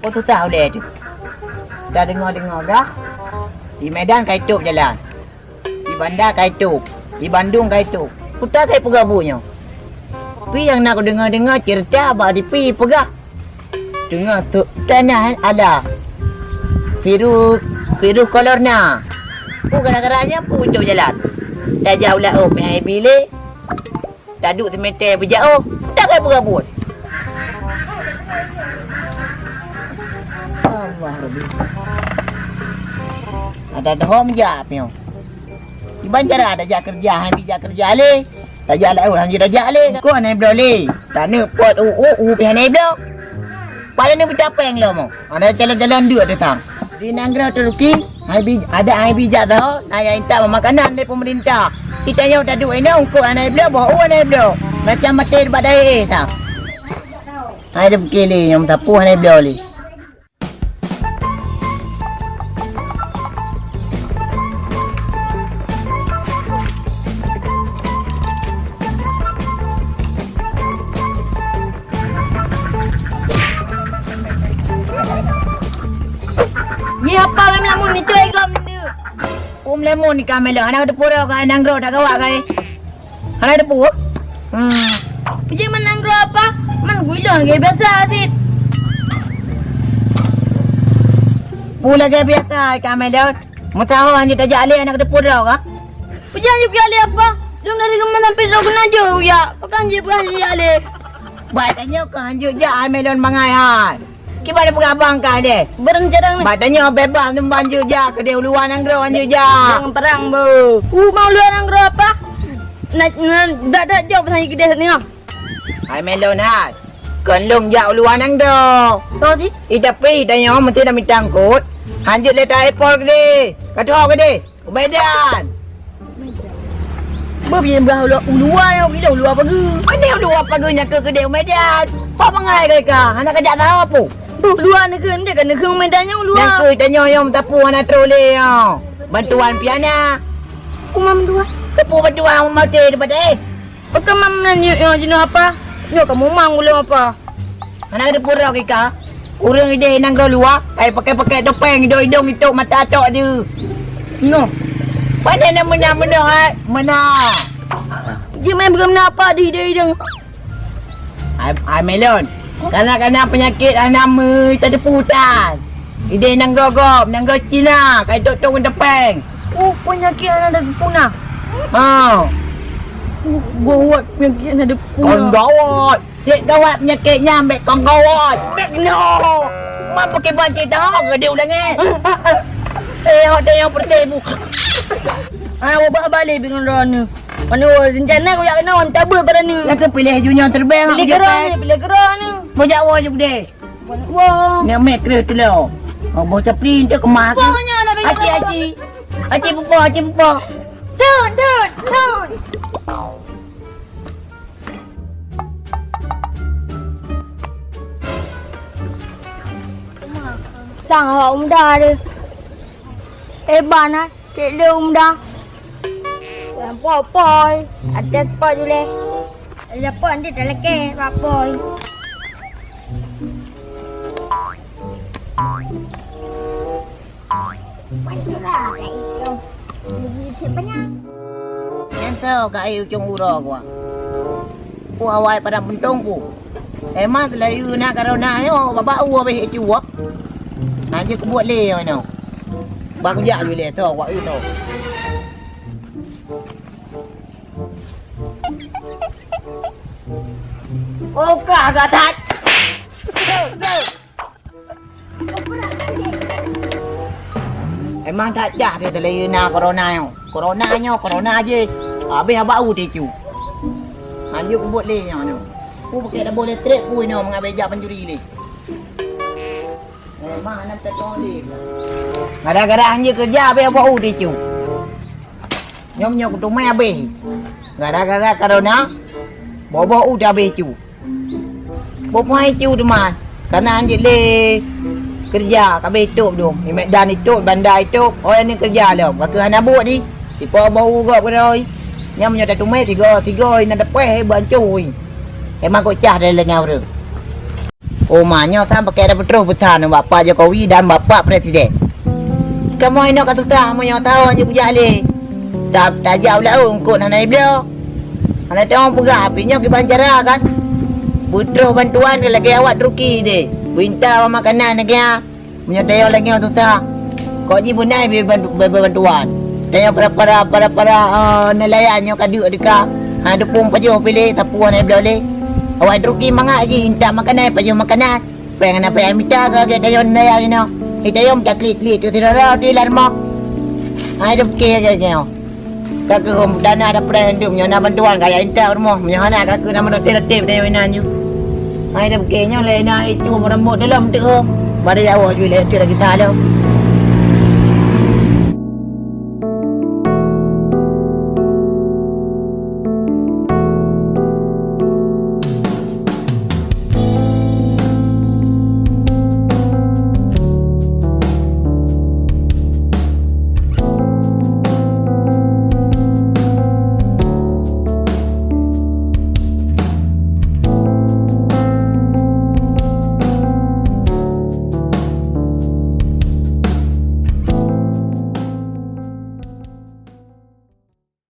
Oh tu tahu deh tu. Dah dengar-dengar dah. Di Medan kaituk jalan. Di bandar kaituk. Di Bandung kaituk. Putar kai pegabunya. Tapi yang nak dengar-dengar cerita abah di pi pegah. Dengar tu tanah ada. Virus corona. Gara-garanya pucuk jalan. Dah jauh lah pergi bilik. Dah duduk semeter berjauh. Tak kai berabut. Allah Rabbi. Ada home jap ni. Di Banjaran ada jak kerja, hai bijak kerja le. Tak jak lah orang je dah jak le. Ko anai boleh. Tak nak pot pergi anai blok. Pada ni bercapeng lo mo. Ada jalan-jalan dua datang. Di Nanggara Turki, ada hai bijak tahu. Naya minta makanan dari pemerintah. Kita yang dah duduk ini untuk anai blok, bawa anai blok. Macam mati badai tak. Hai dia berkeli yang tapu anai blok le. Apa kami lamun ni tu agam ni? Lemon ni kami lah. Anak ada pura kan, nanggro tak kawak kan? Anak ada pura. Pergi menanggro apa? Man gula ke biasa asyik. Pula ke biasa kami dah. Mau tahu hanya tak jali anak ada pura kan? Pergi aja pergi apa? Jom dari rumah sampai dah kena je ya. Pakai je pergi jali. Badannya ke hanjuk je melon mangai hai. Kita pergi abang kah dia? Berencana ni. Badannya bebas tu banju je ke dia uluan nanggro hanjuk je. Jangan perang bu. Mau luar nanggro apa? Dah jawab pasal kedai ni ah. Hai melon hai. Kenlung je uluan nanggro. Tahu si? Tapi tanya mesti dah minta angkut. Hanjuk letak airport ke dia? Kata ke dia? Kebedan. Pergi luar yang kita luar pergi. Mana luar paginya ke dia Medan? Apa mengai ke kah? Anak kerja tahu apa? Luar negeri dia kena ke medannya luar. Yang ke tanya yang tapu anak troli yang. Bantuan piana. Kumam dua. Tapu bantuan mau teh dekat eh. Pakai mam ni yang jenis apa? Yo kamu mang ulang apa? Anak ada pura ke kah? Urang ide nang luar, pakai topeng hidung itu mata tok dia. No. Mana nak menang hai? Mana? Dia main berguna apa di hidung? Ai melon. Kanak-kanak penyakit nama tak ada putan. Ide nang gogop, nang go Cina, kai tok tong topeng. Oh, penyakit ada punah. Ha. Gawat penyakit ada punah. Kon gawat. Cik gawat penyakitnya ambil kon gawat. No. Mak pakai banci dah ke dia ulang eh. Ada yang bertemu. Ubah balik dengan Rana. Mana rencana kau nak kena orang tabur pada ni. Nak pilih junior terbang. Pilih gerang ni. Mau jawab je dia. Wah. Nak make kereta tu lah. Oh, bawa capri tu kemas. Pokoknya nak bagi. Haji. Haji pupa. Turun. Sang awak umdah dia. Bana, cik dia umdah. Yang popoy. Ada apa je leh. Ada apa nanti tak leke, popoy. Bantulah kat itu. Dia banyak. Yang tahu kat air ujung ura gua. Ku awal pada bentung ku. Emang selayu nak karena yo babak u habis cuak. Nanti ku buat le mana. Bang jak je le tu awak tu. Oh kagak tat. Emang tak jak dia selayu nak corona yo. Corona je. Habis abak u tecu. Nanti ku buat le yang tu. Ku pakai dah boleh trek ku ni mengambil jak pencuri ni. Memang anak tertolak. Kadang-kadang hanya kerja habis apa dia cu. Nyom ku tumai habis. Kadang-kadang corona bawa dah habis cu. Bawa cu teman. Karena hanya le kerja habis hidup tu. Di Medan itu, bandar itu, orang ni kerja lah. Maka anak buat ni, tipa bau gak beroi. Nyom dah tumai tiga nak depan bancui. Emang kau cah dah lengau tu. Omanya sama pakai ada betul betul Bapak Jokowi dan Bapak Presiden. Kamu ini kata tak, kamu yang tahu je bujali. Tak jauh lah untuk nak naik beliau. Anak tengok pegang apinya ke Banjara kan. Butuh bantuan lagi awak Turki deh. Minta makanan lagi ya. Punya tayo lagi tu tak. Kau ji pun naik bantuan. Tayo para nelayan yang kaduk dekat. Ada pun paju pilih tapuan naik beliau le. Awak Turki mangak je minta makanan paju makanan. Pengen apa yang minta ke tayo nelayan ni. Tayo minta klik tu tidak di larmak. Ada fikir je. Kakak dana ada perhentian punya bantuan kaya inta rumah punya anak kakak nama notif dia winannya. Ai dah bekenya le na itu merembut dalam tu. Pada Jawa juga le tu lagi tak ada.